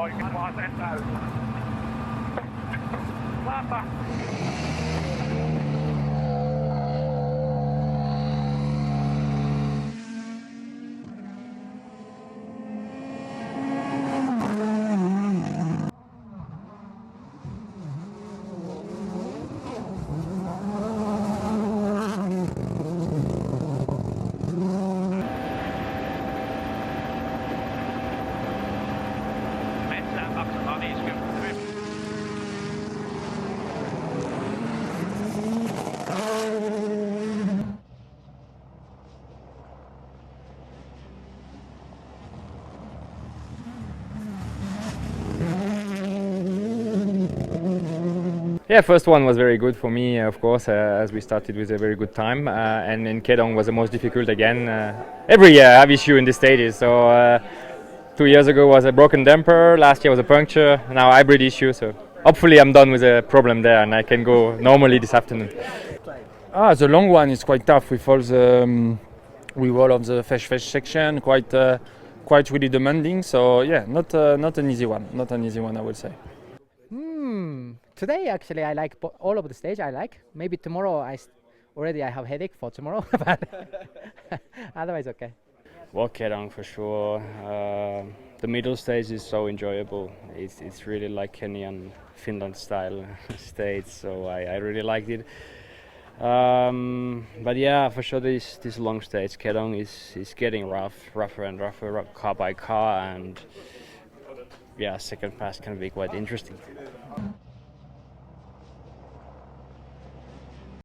poikit vaan sen täysin. Lapa. Yeah, first one was very good for me, of course, as we started with a very good time, and in Kedong was the most difficult again. Every year I have issue in the stages, so 2 years ago was a broken damper, last year was a puncture, now hybrid issue, so hopefully I'm done with the problem there and I can go normally this afternoon. The long one is quite tough with all the with all of the fresh section, quite really demanding. So yeah, not an easy one, I would say. Today actually I like all of the stage. I like. Maybe tomorrow I have headache for tomorrow, but otherwise okay. Well, Kerang for sure. The middle stage is so enjoyable. It's really like Kenyan Finland style stage, so I really liked it. But yeah, for sure this long stage, Kerang is getting rougher and rougher, car by car, and yeah, second pass can be quite interesting.